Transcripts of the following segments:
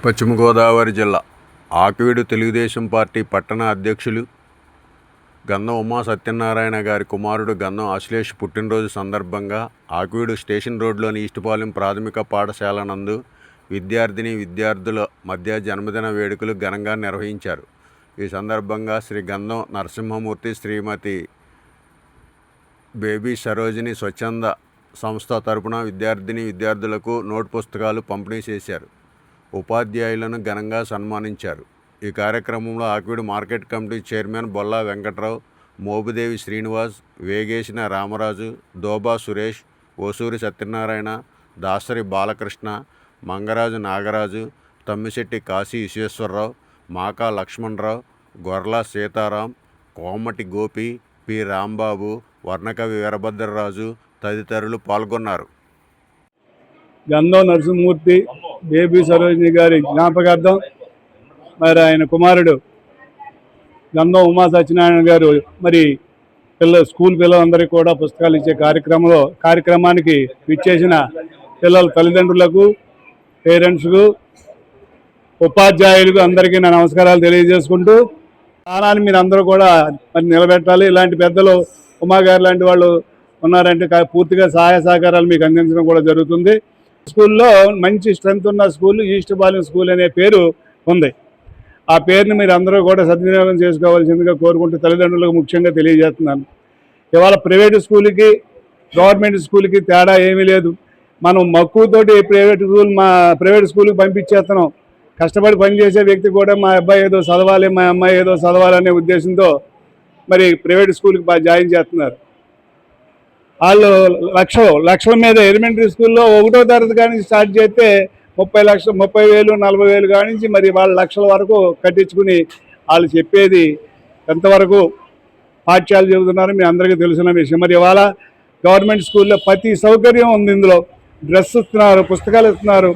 పశ్చిమ గోదావరి జిల్లా ఆకివీడు తెలుగుదేశం పార్టీ పట్టణ అధ్యక్షులు గంధం ఉమా సత్యనారాయణ గారి కుమారుడు గంధం అశ్లేష్ పుట్టినరోజు సందర్భంగా ఆకివీడు స్టేషన్ రోడ్లోని ఈస్ట్పాలెం ప్రాథమిక పాఠశాల నందు విద్యార్థుల మధ్య జన్మదిన వేడుకలు ఘనంగా నిర్వహించారు. ఈ సందర్భంగా శ్రీ గంధం నరసింహమూర్తి, శ్రీమతి బేబీ సరోజిని స్వచ్ఛంద సంస్థ తరపున విద్యార్థులకు నోట్ పుస్తకాలు పంపిణీ చేశారు. ఉపాధ్యాయులను ఘనంగా సన్మానించారు. ఈ కార్యక్రమంలో Akividu market committee chairman Bolla Venkatrao, Mobudevi Srinivas, Vegesina Ramaraju, Doba Suresh, Osuri Satyanarayana, Dasari Balakrishna, Mangaraju Nagaraju, Tammisetti Kasi Visweswararao, Maka Lakshmanarao, Gorla Sitaram, Komati Gopi, P Rambabu, Varnakavi Veerabhadraraju తదితరులు పాల్గొన్నారు. గంధం నరసింహమూర్తి, బేబీ సరోజిని గారి జ్ఞాపకార్థం మరి ఆయన కుమారుడు గంధం ఉమా సత్యనారాయణ గారు మరి స్కూల్ పిల్లలందరికీ కూడా పుస్తకాలు ఇచ్చే కార్యక్రమానికి విచ్చేసిన పిల్లల తల్లిదండ్రులకు, పేరెంట్స్కు, ఉపాధ్యాయులకు అందరికీ నా నమస్కారాలు తెలియజేసుకుంటూ, స్థానాన్ని మీరు అందరూ కూడా మరి నిలబెట్టాలి. ఇలాంటి పెద్దలు ఉమా గారు లాంటి వాళ్ళు ఉన్నారంటే పూర్తిగా సహాయ సహకారాలు మీకు అందించడం కూడా జరుగుతుంది. స్కూల్లో మంచి స్ట్రెంత్ ఉన్న స్కూల్ ఈస్ట్పాలెం స్కూల్ అనే పేరు ఉంది. ఆ పేరుని మీరు అందరూ కూడా సద్వినియోగం చేసుకోవాల్సిందిగా కోరుకుంటూ తల్లిదండ్రులకు ముఖ్యంగా తెలియజేస్తున్నాను. ఇవాళ ప్రైవేటు స్కూల్కి గవర్నమెంట్ స్కూల్కి తేడా ఏమీ లేదు. మనం మక్కువతోటి ప్రైవేట్ స్కూల్కి పంపించేస్తున్నాం. కష్టపడి పనిచేసే వ్యక్తి కూడా మా అబ్బాయి ఏదో చదవాలి, మా అమ్మాయి ఏదో చదవాలనే ఉద్దేశంతో మరి ప్రైవేట్ స్కూల్కి జాయిన్ చేస్తున్నారు. వాళ్ళు లక్షల మీద ఎలిమెంటరీ స్కూల్లో 1వ తరగతి కానీ స్టార్ట్ చేస్తే 30,00,000, 30,000, 40,000 కానించి మరి వాళ్ళ లక్షల వరకు కట్టించుకుని వాళ్ళు చెప్పేది ఎంతవరకు పాఠ్యాలు చెబుతున్నారు మీ అందరికీ తెలిసిన విషయం. మరి ఇవాళ గవర్నమెంట్ స్కూల్లో ప్రతి సౌకర్యం ఉంది. ఇందులో డ్రెస్ ఇస్తున్నారు, పుస్తకాలు ఇస్తున్నారు,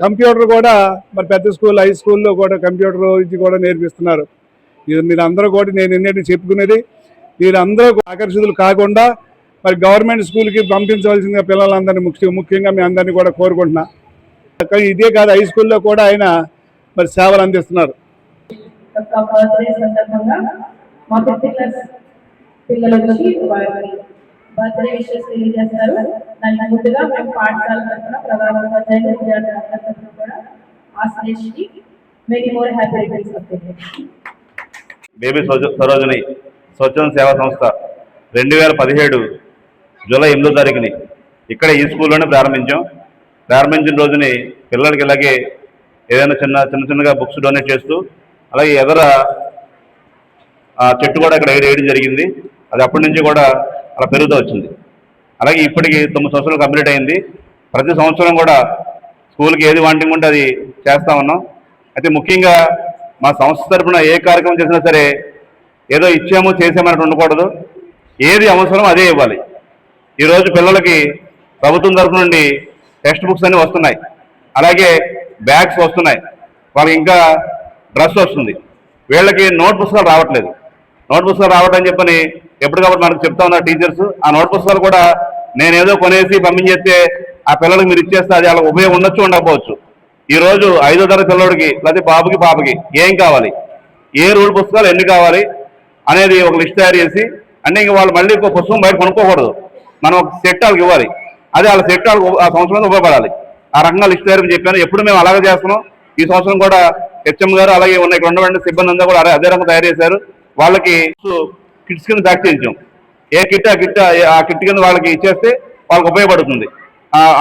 కంప్యూటర్ కూడా మరి పెద్ద స్కూల్, హై స్కూల్లో కూడా కంప్యూటర్ ఇది కూడా నేర్పిస్తున్నారు. ఇది మీరు అందరూ కూడా నేను ఎన్నటి చెప్పుకునేది, మీరందరూ ఆకర్షితులు కాకుండా మరి గవర్నమెంట్ స్కూల్కి పంపించవలసిందిగా పిల్లలందరినీ ముఖ్యంగా మీ అందరినీ కూడా కోరుకుంటున్నా. ఇదే కాదు, హై స్కూల్లో కూడా ఆయన మరి సేవలు అందిస్తున్నారు. బేబీ సరోజిని స్వచ్ఛంద సేవా సంస్థ 2017 జూలై 8వ తారీఖుని ఇక్కడ ఈ స్కూల్లోనే ప్రారంభించిన రోజుని పిల్లలకి ఇలాగే ఏదైనా చిన్నగా బుక్స్ డొనేట్ చేస్తూ, అలాగే ఎదర చెట్టు కూడా ఇక్కడ వేయడం జరిగింది. అది అప్పటి నుంచి కూడా అలా పెరుగుతూ వచ్చింది. అలాగే ఇప్పటికి 9 సంవత్సరాలు కంప్లీట్ అయింది. ప్రతి సంవత్సరం కూడా స్కూల్కి ఏది వాంటింగ్ ఉంటే అది చేస్తూ ఉన్నాం. అయితే ముఖ్యంగా మా సంస్థ తరఫున ఏ కార్యక్రమం చేసినా సరే ఏదో ఇచ్చాము చేసామన్నట్టు ఉండకూడదు. ఏది అవసరం అదే ఇవ్వాలి. ఈరోజు పిల్లలకి ప్రభుత్వం తరఫు నుండి టెక్స్ట్ బుక్స్ అన్నీ వస్తున్నాయి, అలాగే బ్యాగ్స్ వస్తున్నాయి, వాళ్ళకి ఇంకా డ్రెస్ వస్తుంది. వీళ్ళకి నోట్ పుస్తకాలు రావట్లేదు. నోట్ పుస్తకాలు రావట్లని చెప్పని ఎప్పటికప్పుడు మనకు చెప్తా ఉన్నారు టీచర్స్. ఆ నోట్ పుస్తకాలు కూడా నేనేదో కొనేసి పంపించేస్తే ఆ పిల్లలకి మీరు ఇచ్చేస్తే అది వాళ్ళకి ఉపయోగం ఉండొచ్చు, ఉండకపోవచ్చు. ఈరోజు 5వ తరగతి పిల్లడికి లేకపోతే పాపకి ఏం కావాలి, ఏ రూల్ పుస్తకాలు ఎన్ని కావాలి అనేది ఒక లిస్ట్ తయారు చేసి, అంటే ఇంక వాళ్ళు మళ్ళీ ఒక పుస్తకం బయట కొనుక్కోకూడదు, మనం ఒక సెట్ వాళ్ళకి ఇవ్వాలి. అదే వాళ్ళ సెట్ వాళ్ళకి ఆ సంవత్సరం ఉపయోగపడాలి. ఆ రకంగా లిస్ట్ తయారు చెప్పాను. ఎప్పుడు మేము అలాగే చేస్తున్నాం. ఈ సంవత్సరం కూడా హెచ్ఎం గారు అలాగే ఉన్న ఇక్కడ ఉన్నటువంటి సిబ్బంది అంతా కూడా అదే రకంగా తయారు చేశారు. వాళ్ళకి కిట్స్ కింద ప్యాక్ చేయించాం. ఏ కిట్ ఆ కిట్ కింద వాళ్ళకి ఇచ్చేస్తే వాళ్ళకి ఉపయోగపడుతుంది.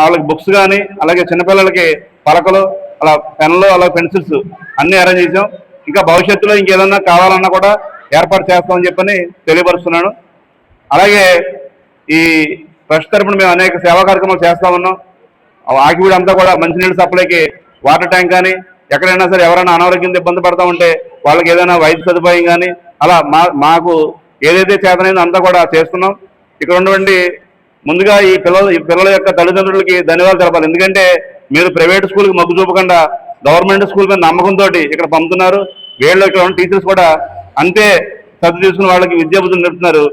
వాళ్ళకి బుక్స్ కానీ, అలాగే చిన్నపిల్లలకి పలకలు, అలా పెన్నులు, అలా పెన్సిల్స్ అన్నీ అరేంజ్ చేసాం. ఇంకా భవిష్యత్తులో ఇంకేదన్నా కావాలన్నా కూడా ఏర్పాటు చేస్తామని చెప్పని తెలియపరుస్తున్నాను. అలాగే ఈ ట్రస్ట్ తరపున మేము అనేక సేవా కార్యక్రమాలు చేస్తూ ఉన్నాం. ఆకివీడు అంతా కూడా మంచినీళ్ళ సప్లైకి వాటర్ ట్యాంక్ కానీ, ఎక్కడైనా సరే ఎవరైనా అనారోగ్యంతో ఇబ్బంది పడతా ఉంటే వాళ్ళకి ఏదైనా వైద్య సదుపాయం కానీ, అలా మాకు ఏదైతే చేతనైందో అంతా కూడా చేస్తున్నాం. ఇక్కడ ఉన్నటువంటి ముందుగా ఈ పిల్లల యొక్క తల్లిదండ్రులకి ధన్యవాదాలు తెలపాలి. ఎందుకంటే మీరు ప్రైవేట్ స్కూల్కి మొగ్గు చూపకుండా గవర్నమెంట్ స్కూల్ మీద నమ్మకంతో ఇక్కడ పంపుతున్నారు. వీళ్ళు ఇక్కడ ఉన్న టీచర్స్ కూడా అంతే శ్రద్ధ తీసుకుని వాళ్ళకి విద్యాబుద్ధులు నేర్పుతున్నారు.